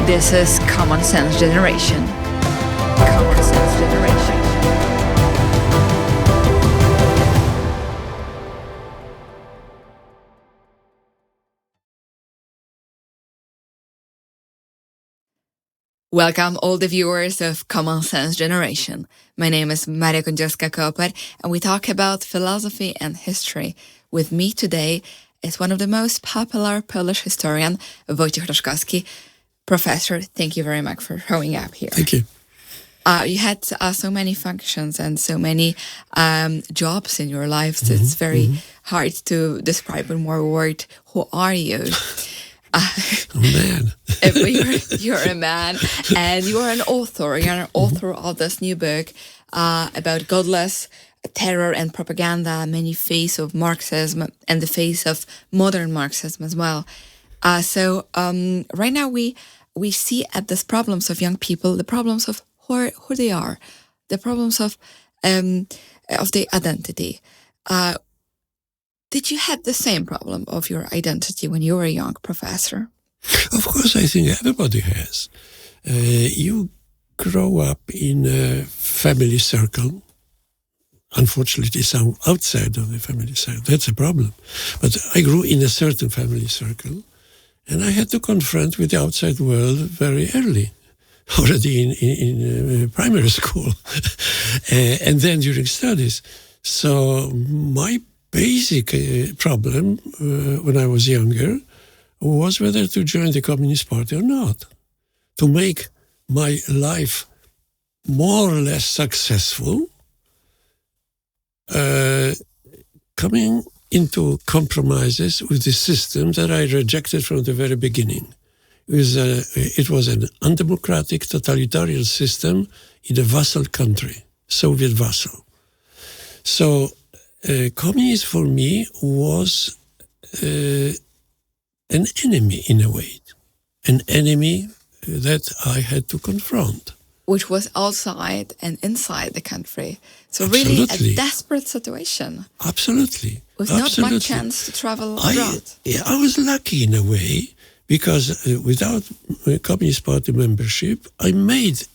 This is Common Sense Generation. Common Sense Generation. Welcome all the viewers of Common Sense Generation. My name is Maria Kądzielska-Koper, and we talk about philosophy and history. With me today is one of the most popular Polish historian, Wojciech Roszkowski. Professor, thank you very much for showing up here. Thank you. You had so many functions and so many jobs in your lives. It's very hard to describe in one word. Who are you? I'm a man. You're a man, and you are an author. You're an author of this new book about godless terror and propaganda, many face of Marxism and the face of modern Marxism as well. So right now we see at these problems of young people, the problems of who they are, the problems of their identity. Did you have the same problem of your identity when you were a young professor? Of course, I think everybody has. You grow up in a family circle. Unfortunately, some outside of the family circle. That's a problem. But I grew in a certain family circle, and I had to confront with the outside world very early, already in primary school, and then during studies. So my basic problem when I was younger was whether to join the Communist Party or not, to make my life more or less successful, coming into compromises with the system that I rejected from the very beginning. It was an undemocratic, totalitarian system in a vassal country, Soviet vassal. So communism for me was an enemy in a way, an enemy that I had to confront. Which was outside and inside the country. So Absolutely. Really a desperate situation. Absolutely. With not much chance to travel abroad. I was lucky in a way, because without Communist Party membership, I made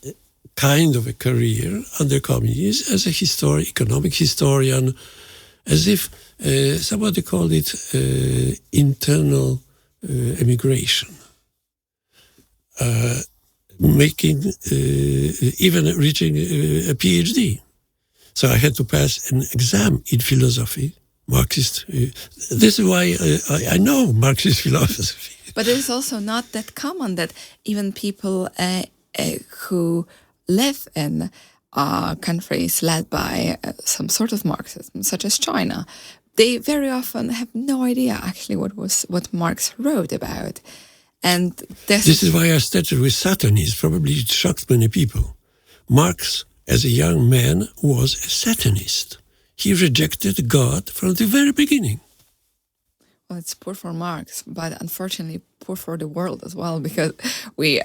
kind of a career under communism as a economic historian, as if somebody called it internal emigration. Even reaching a PhD. So I had to pass an exam in philosophy, Marxist. This is why I know Marxist philosophy. But it is also not that common that even people who live in countries led by some sort of Marxism, such as China, they very often have no idea actually what Marx wrote about. And this is why I started with Satanism. Probably it shocked many people. Marx, as a young man, was a Satanist. He rejected God from the very beginning. Well, it's poor for Marx, but unfortunately poor for the world as well, because we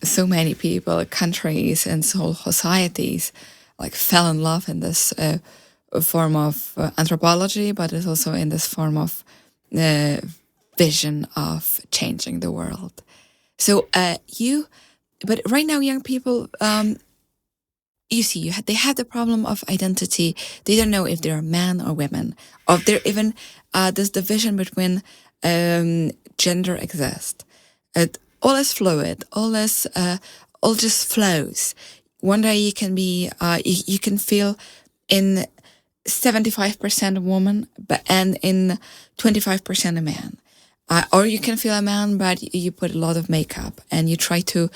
so many people, countries, and whole societies fell in love in this form of anthropology, but it's also in this form of vision of changing the world. So but right now young people, you see, they have the problem of identity. They don't know if they're men or women, or if there even this division between gender exists. All is fluid. All just flows. One day you can be, you can feel in 75% a woman, and in 25% a man. Or you can feel a man, but you put a lot of makeup and you try to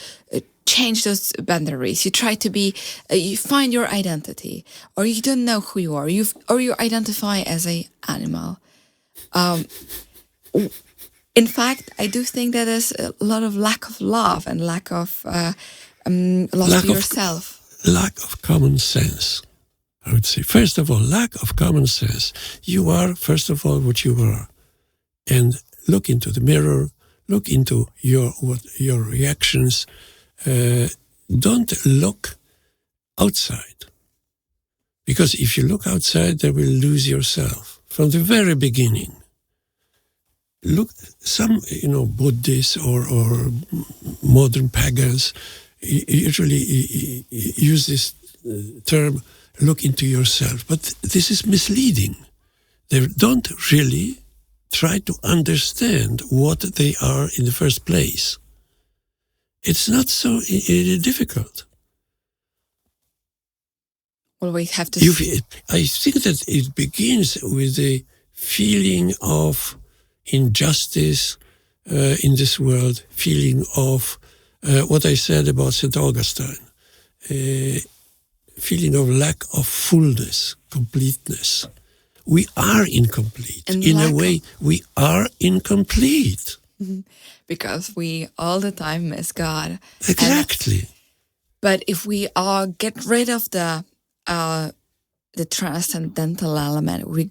change those boundaries. You try to be, you find your identity, or you don't know who you are. Or you identify as an animal. In fact, I do think that there's a lot of lack of love and lack of love of yourself. Lack of common sense, I would say. First of all, lack of common sense. You are, first of all, what you are. And look into the mirror, look into your reactions. Don't look outside. Because if you look outside, then you will lose yourself from the very beginning. look, some Buddhists or modern pagans usually use this term, look into yourself, but this is misleading. They don't really try to understand what they are in the first place. It's not so difficult. Well, we have to. I think that it begins with the feeling of injustice in this world, feeling of what I said about St. Augustine, feeling of lack of fullness, completeness. We are incomplete. In a way, we are incomplete. Because we all the time miss God. Exactly. But if we get rid of the transcendental element, we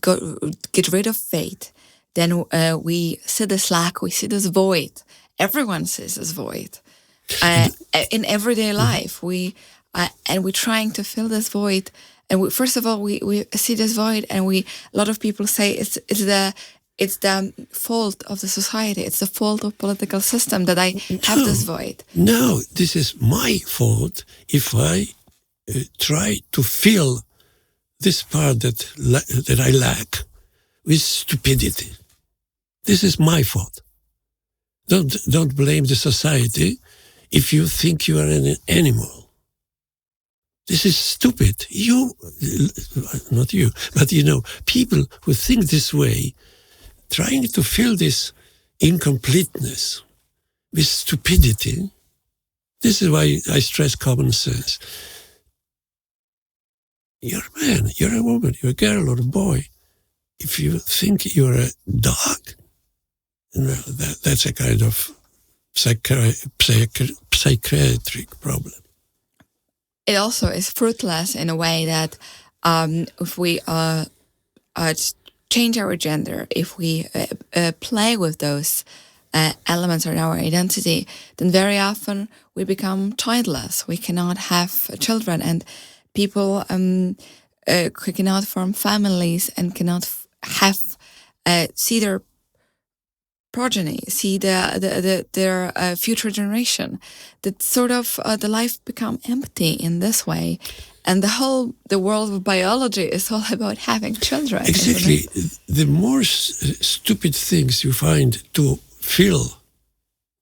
get rid of faith, then we see this lack, we see this void. Everyone sees this void. In everyday life, and we're trying to fill this void. And first of all, we see this void, and a lot of people say it's the fault of the society. It's the fault of political system that I have this void. No, this is my fault if I try to fill this part that I lack with stupidity. This is my fault. Don't blame the society if you think you are an animal. This is stupid. Not you, but people who think this way, trying to fill this incompleteness with stupidity. This is why I stress common sense. You're a man, you're a woman, you're a girl or a boy. If you think you're a dog, that's a kind of psychiatric problem. It also is fruitless in a way that if we change our gender, if we play with those elements in our identity, then very often we become childless. We cannot have children, and people cannot form families and cannot see their progeny, see their future generation. That sort of the life become empty in this way, and the world of biology is all about having children. Exactly. The more stupid things you find to fill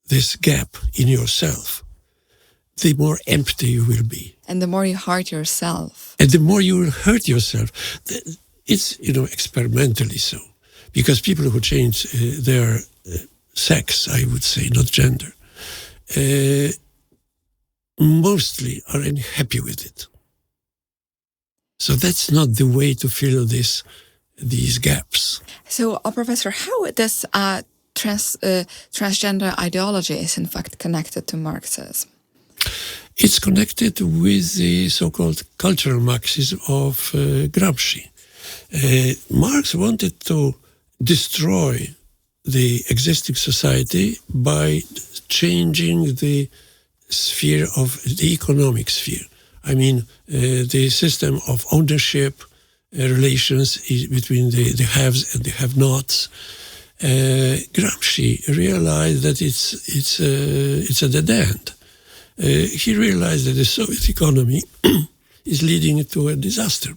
this gap in yourself, the more empty you will be, and the more you hurt yourself, and the more you will hurt yourself. It's experimentally so, because people who change their sex, I would say, not gender, mostly are unhappy with it. So that's not the way to fill these gaps. So, Professor, how does transgender ideology is in fact connected to Marxism? It's connected with the so-called cultural Marxism of Gramsci. Marx wanted to destroy the existing society by changing the sphere of the economic sphere. I mean, the system of ownership, relations between the haves and the have-nots. Gramsci realized that it's a dead end. He realized that the Soviet economy is leading to a disaster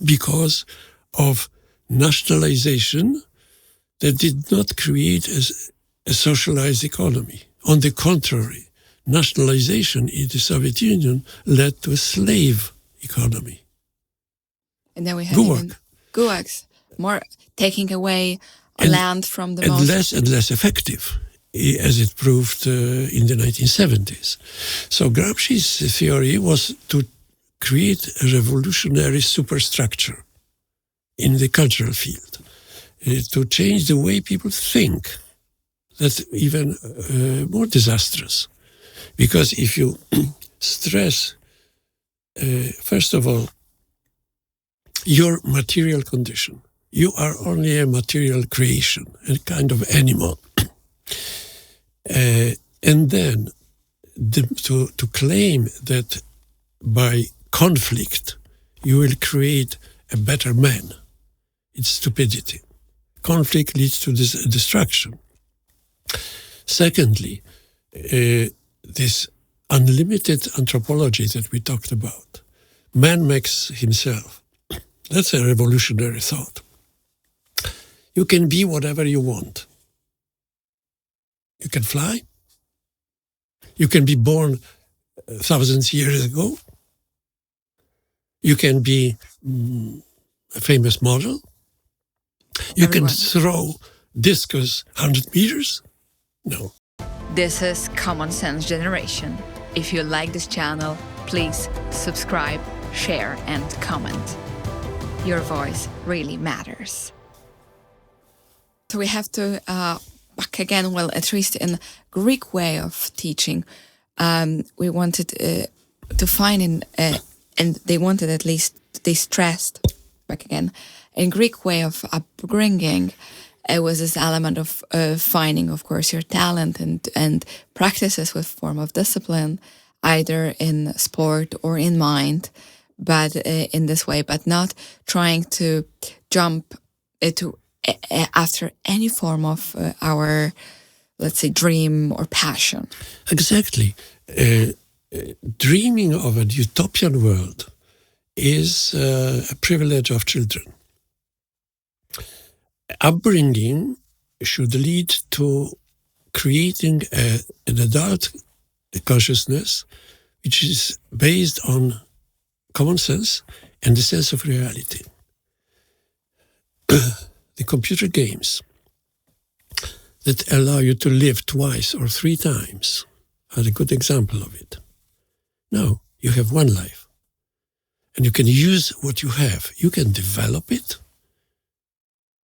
because of nationalization that did not create a socialized economy. On the contrary, nationalization in the Soviet Union led to a slave economy. And then we had gulags, more taking away land from the most... Less and less effective, as it proved in the 1970s. So Gramsci's theory was to create a revolutionary superstructure in the cultural field, to change the way people think. That's even more disastrous. Because if you stress, first of all, your material condition, you are only a material creation, a kind of animal. And then to claim that by conflict you will create a better man, it's stupidity. conflict leads to destruction. Secondly, this unlimited anthropology that we talked about. Man makes himself. That's a revolutionary thought. You can be whatever you want. You can fly. You can be born thousands of years ago. You can be a famous model. You can throw discus 100 meters. No. This is Common Sense Generation. If you like this channel, please subscribe, share, and comment. Your voice really matters. So we have to back again, well, at least in Greek way of teaching, we wanted to find and they wanted at least, they stressed, back again, in Greek way of upbringing, it was this element of finding, of course, your talent and practices with form of discipline, either in sport or in mind, but in this way, but not trying to jump to after any form of our, let's say, dream or passion. Exactly. Dreaming of a utopian world is a privilege of children. Upbringing should lead to creating an adult consciousness which is based on common sense and the sense of reality. The computer games that allow you to live twice or three times are a good example of it. No, you have one life. And you can use what you have. You can develop it,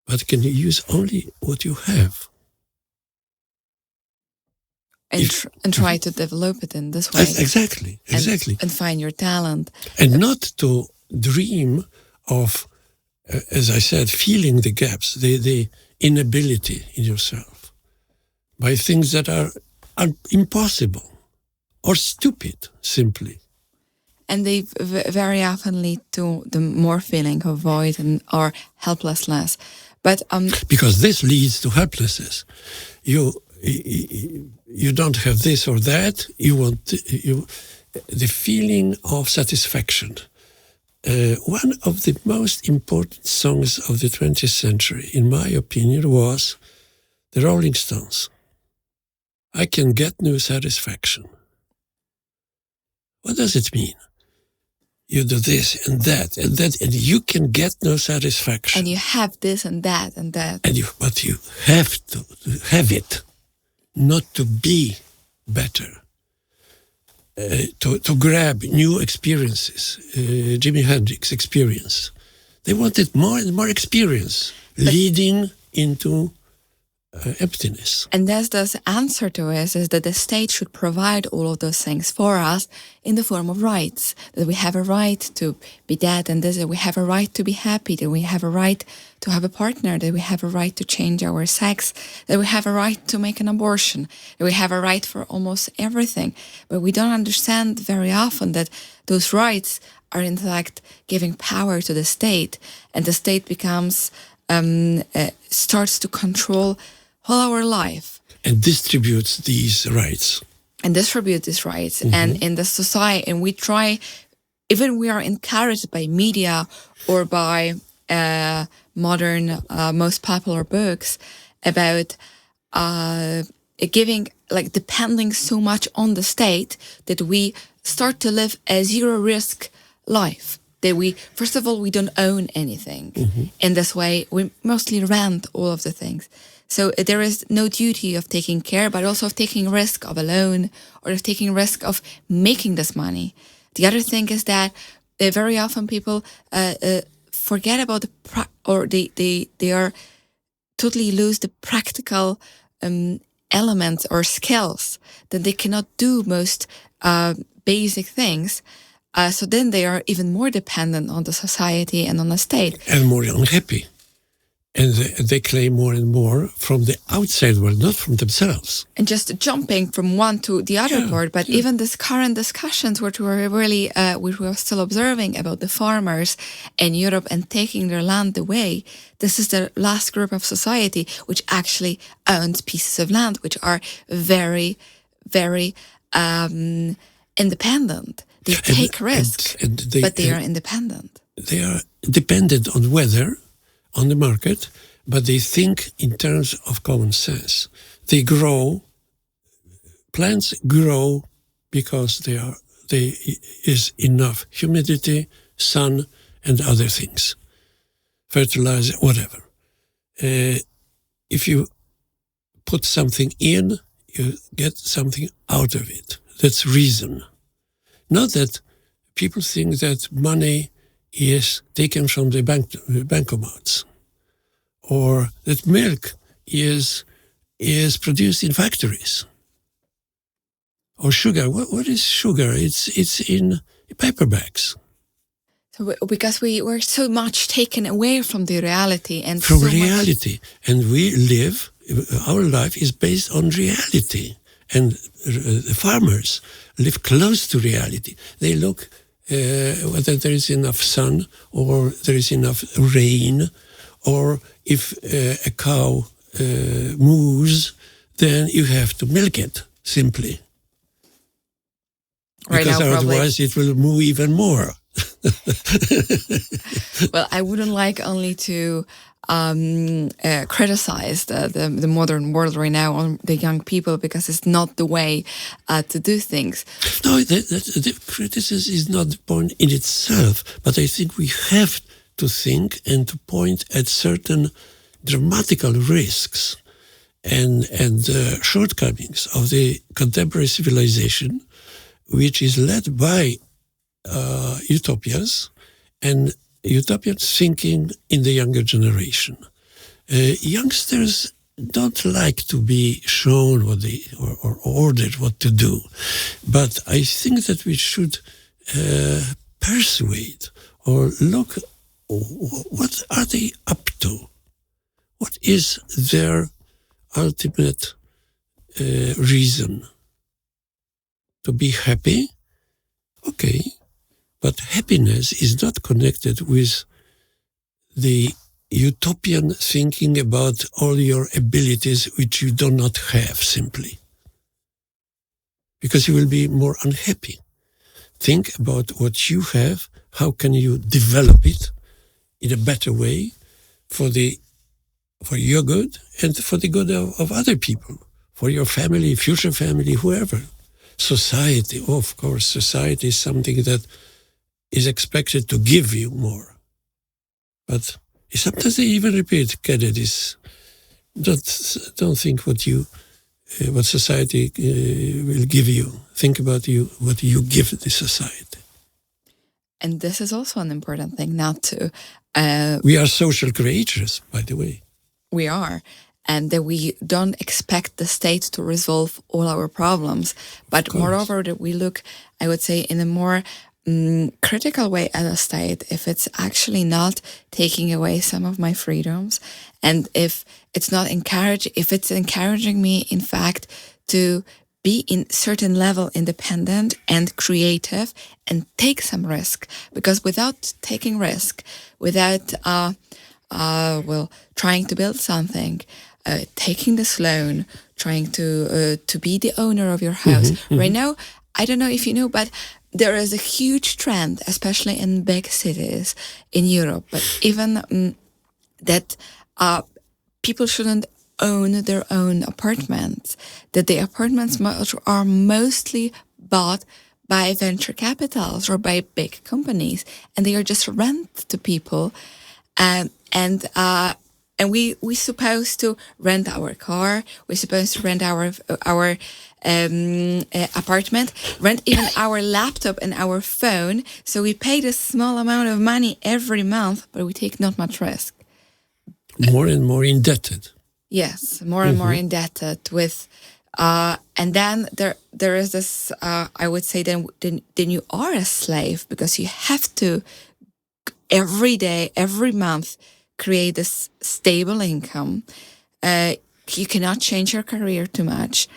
but can you use only what you have? And try to develop it in this way. Exactly. And find your talent. And not to dream of, as I said, filling the gaps, the inability in yourself by things that are impossible or stupid, simply. And they very often lead to the more feeling of void or helplessness. But because this leads to helplessness. You don't have this or that. You want the feeling of satisfaction. One of the most important songs of the 20th century, in my opinion, was the Rolling Stones. I can get no satisfaction. What does it mean? You do this and that, and you can get no satisfaction. And you have this and that and that. But you have to have it, not to be better. To grab new experiences. Jimi Hendrix experience. They wanted more and more experience, leading into emptiness. And thus the answer to us is that the state should provide all of those things for us in the form of rights. That we have a right to be dead, and that we have a right to be happy, that we have a right to have a partner, that we have a right to change our sex, that we have a right to make an abortion, that we have a right for almost everything. But we don't understand very often that those rights are in fact giving power to the state, and the state becomes, starts to control all our life. And distributes these rights. Mm-hmm. And in the society, and we try, even we are encouraged by media or by modern, most popular books about giving, like depending so much on the state that we start to live a zero risk life. That we, first of all, we don't own anything. Mm-hmm. In this way, we mostly rent all of the things. So there is no duty of taking care, but also of taking risk of a loan or of taking risk of making this money. The other thing is that very often people forget about they are totally lose the practical elements or skills that they cannot do most basic things. So then they are even more dependent on the society and on the state. And more unhappy. And they claim more and more from the outside world, not from themselves. And just jumping from one to the other part, but even this current discussions which we're really, which we're still observing about the farmers in Europe and taking their land away, this is the last group of society which actually owns pieces of land, which are very, very independent. They take risks, but they are independent. They are dependent on weather, on the market, but they think in terms of common sense. They grow, plants grow because there is enough humidity, sun, and other things, fertilizer, whatever. If you put something in, you get something out of it. That's reason. Not that people think that money is taken from the bankomats, or that milk is produced in factories, or sugar. What is sugar? It's in paper bags. So because we were so much taken away from the reality and from reality, and we live. Our life is based on reality, and the farmers live close to reality. They look. Whether there is enough sun or there is enough rain, or if a cow moves, then you have to milk it, simply. Right because now, otherwise it will move even more. Well, I wouldn't like only to criticize the modern world right now on the young people, because it's not the way to do things. No, the criticism is not the point in itself, but I think we have to think and to point at certain dramatical risks and shortcomings of the contemporary civilization, which is led by utopias and utopian thinking in the younger generation. Youngsters don't like to be shown what they or ordered what to do, but I think that we should persuade or look what are they up to, what is their ultimate reason to be happy. Okay. But happiness is not connected with the utopian thinking about all your abilities which you do not have, simply. Because you will be more unhappy. Think about what you have, how can you develop it in a better way for your good and for the good of other people, for your family, future family, whoever. Society, of course, society is something that is expected to give you more. But sometimes they even repeat, Kennedy's, don't think what society will give you. Think about what you give the society. And this is also an important thing, not to... we are social creatures, by the way. We are. And that we don't expect the state to resolve all our problems. But moreover, that we look, I would say, in a more critical way at a state, if it's actually not taking away some of my freedoms, and if it's encouraging me, in fact, to be in certain level independent and creative and take some risk, because without taking risk, without trying to build something, taking this loan, trying to be the owner of your house. Right now, I don't know if you know, but there is a huge trend, especially in big cities in Europe, but even that people shouldn't own their own apartments, that the apartments are mostly bought by venture capitals or by big companies, and they are just rent to people. And we're supposed to rent our car, we're supposed to rent our apartment, rent even our laptop and our phone. So we pay this small amount of money every month, but we take not much risk. More and more indebted. Yes, more and more indebted with, and then there is this. I would say then you are a slave, because you have to every day, every month, create this stable income. You cannot change your career too much.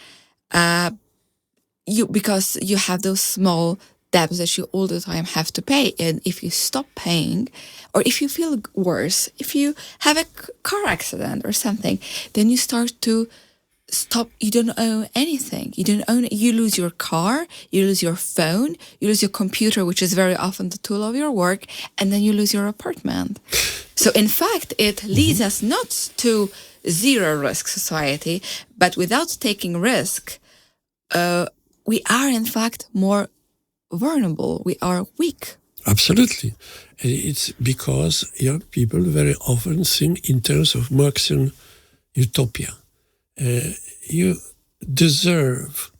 Because you have those small debts that you all the time have to pay. And if you stop paying, or if you feel worse, if you have a car accident or something, then you start to stop. You don't own anything. You lose your car, you lose your phone, you lose your computer, which is very often the tool of your work, and then you lose your apartment. So in fact, it leads us not to zero risk society, but without taking risk, we are in fact more vulnerable. We are weak. Absolutely. It's because young people very often think in terms of Marxian utopia. You deserve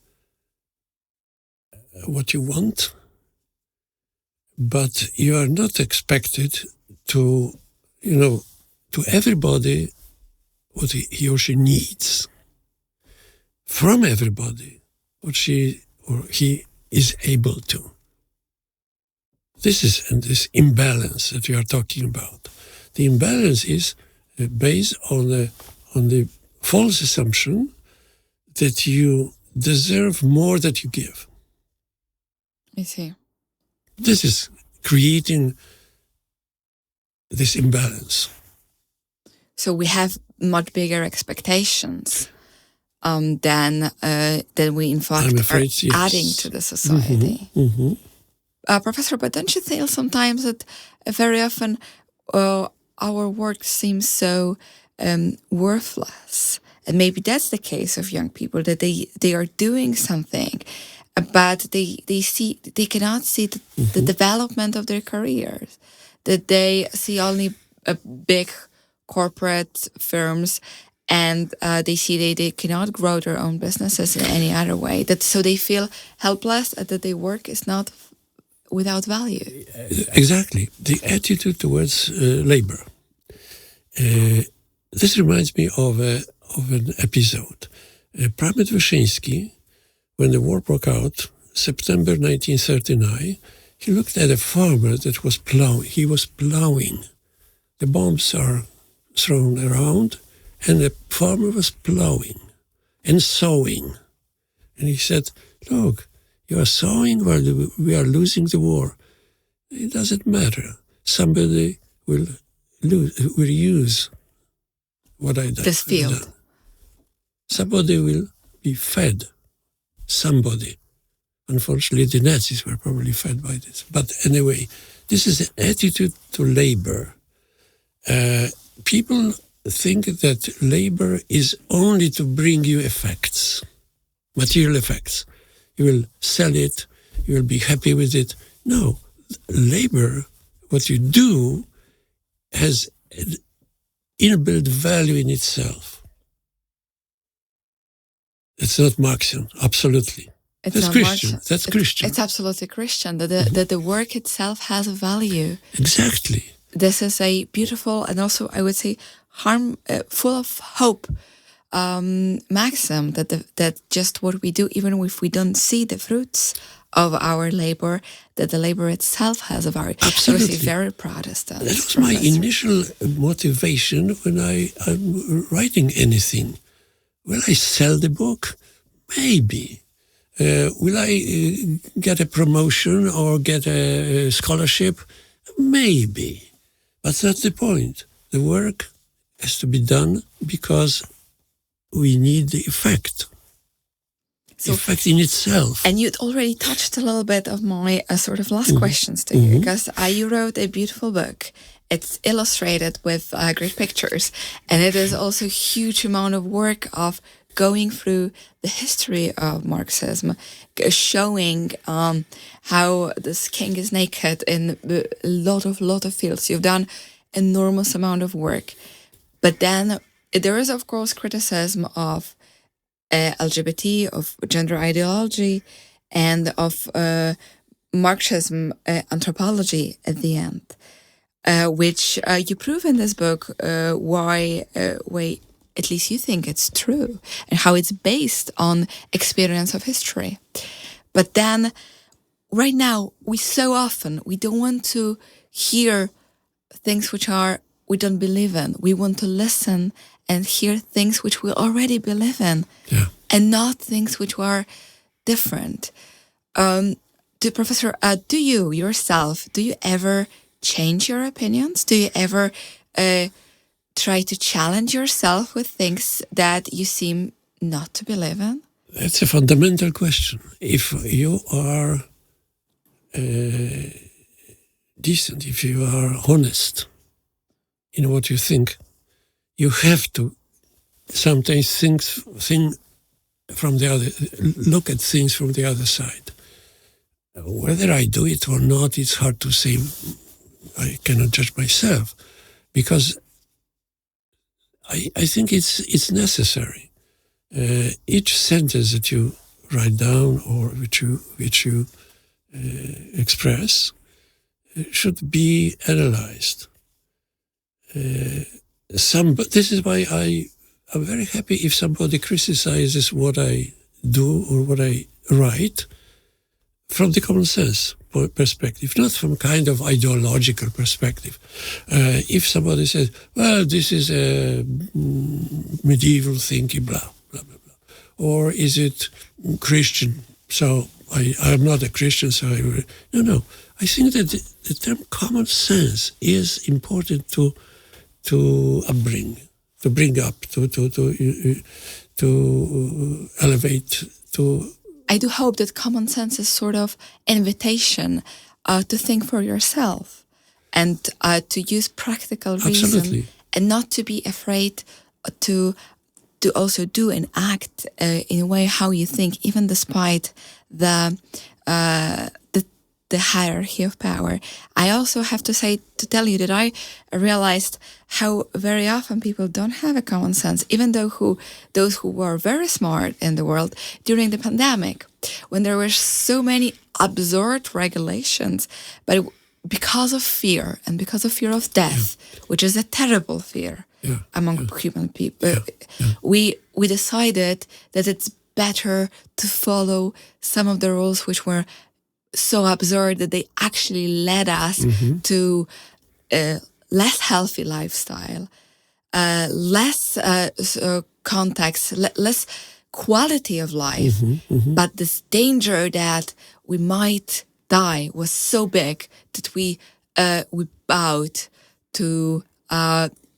what you want, but you are not expected to, to everybody what he or she needs. From everybody what she or he is able to. This is this imbalance that we are talking about. The imbalance is based on the false assumption that you deserve more than you give. I see. This is creating this imbalance. So we have much bigger expectations than we in fact are adding to the society. Professor, but don't you feel sometimes that very often our work seems so worthless? And maybe that's the case of young people, that they are doing something, but they cannot see the development of their careers, that they see only big corporate firms, and they see they cannot grow their own businesses in any other way. So they feel helpless, that their work is not without value. Exactly. The attitude towards labor. This reminds me of an episode. Pramit Wyszyński, when the war broke out, September 1939, he looked at a farmer that was plowing. He was plowing. The bombs are thrown around, and the farmer was plowing and sowing. And he said, "Look, you are sowing while we are losing the war. It doesn't matter. Somebody will use what I done. This field. Somebody will be fed. Somebody. Unfortunately, the Nazis were probably fed by this. But anyway, this is an attitude to labor. People think that labor is only to bring you effects, material effects. You will sell it, you will be happy with it. No, labor, what you do, has an inbuilt value in itself. It's not Marxian, absolutely. That's Christian. That's Christian. It's absolutely Christian, that the work itself has a value. Exactly. This is a beautiful and also, I would say, full of hope maxim that just what we do, even if we don't see the fruits of our labor, that the labor itself has a value. Absolutely. I was very Protestant. That was my initial motivation when I'm writing anything. Will I sell the book? Maybe. Will I get a promotion or get a scholarship? Maybe. But that's the point. The work has to be done because we need the effect. The effect in itself. And you'd already touched a little bit of my sort of last questions to you, because you wrote a beautiful book. It's illustrated with great pictures. And it is also a huge amount of work of going through the history of Marxism, showing how this king is naked in a lot of fields. You've done enormous amount of work. But then there is, of course, criticism of LGBT, of gender ideology, and of Marxism anthropology at the end, which you prove in this book why at least you think it's true, and how it's based on experience of history. But then, right now, we don't want to hear things which are we don't believe in. We want to listen and hear things which we already believe in, and not things which are different. Professor, do you yourself, do you ever change your opinions? Do you ever try to challenge yourself with things that you seem not to believe in? That's a fundamental question. If you are decent, if you are honest in what you think, you have to sometimes think from the other, look at things from the other side. Whether I do it or not, it's hard to say. I cannot judge myself, because I think it's necessary. Each sentence that you write down or which you express should be analyzed. This is why I'm very happy if somebody criticizes what I do or what I write from the common sense perspective, not from kind of ideological perspective. If somebody says, well, this is a medieval thinking, blah, blah, blah, blah. Or is it Christian? So I'm not a Christian, so No. I think that the term common sense is important to bring up, to elevate, to... I do hope that common sense is sort of invitation to think for yourself and to use practical reason. Absolutely. And not to be afraid to also do and act in a way how you think, even despite the hierarchy of power. I also have to tell you that I realized how very often people don't have a common sense, even though those who were very smart in the world during the pandemic, when there were so many absurd regulations, but because of fear and because of fear of death, which is a terrible fear among human people, we decided that it's better to follow some of the rules which were so absurd that they actually led us to less healthy lifestyle, less context, less quality of life. But this danger that we might die was so big that we bowed to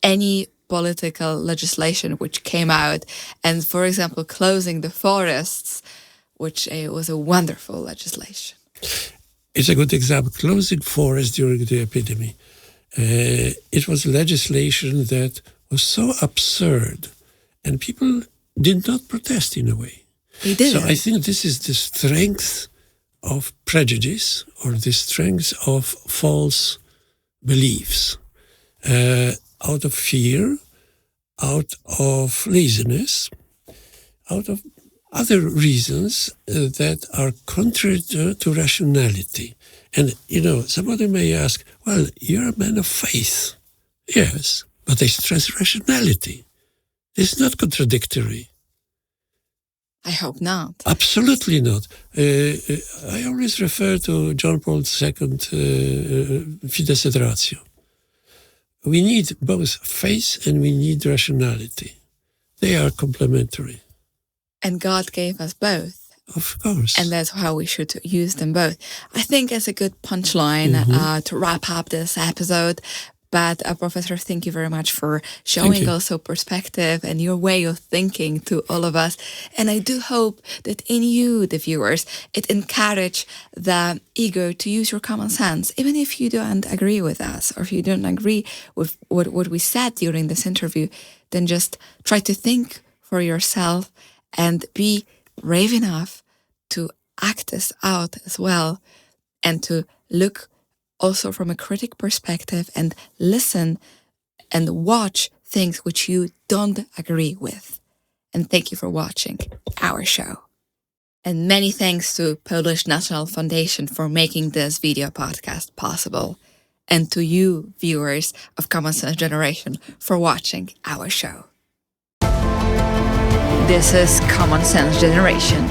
any political legislation which came out. And for example, closing the forests, which was a wonderful legislation. It's a good example. Closing forests during the epidemic. It was legislation that was so absurd, and people did not protest in a way. They didn't. So I think this is the strength of prejudice, or the strength of false beliefs. Out of fear, out of laziness, out of other reasons that are contrary to rationality. And, somebody may ask, well, you're a man of faith. Yes, but I stress rationality. It's not contradictory. I hope not. Absolutely not. I always refer to John Paul II, Fides et Ratio. We need both faith and we need rationality. They are complementary. And God gave us both. Of course. And that's how we should use them both. I think it's a good punchline to wrap up this episode. But Professor, thank you very much for showing also perspective and your way of thinking to all of us. And I do hope that in you, the viewers, it encourage the ego to use your common sense, even if you don't agree with us or if you don't agree with what we said during this interview, then just try to think for yourself and be brave enough to act this out as well, and to look also from a critic perspective and listen and watch things which you don't agree with. And thank you for watching our show. And many thanks to Polish National Foundation for making this video podcast possible. And to you, viewers of Common Sense Generation, for watching our show. This is Common Sense Generation.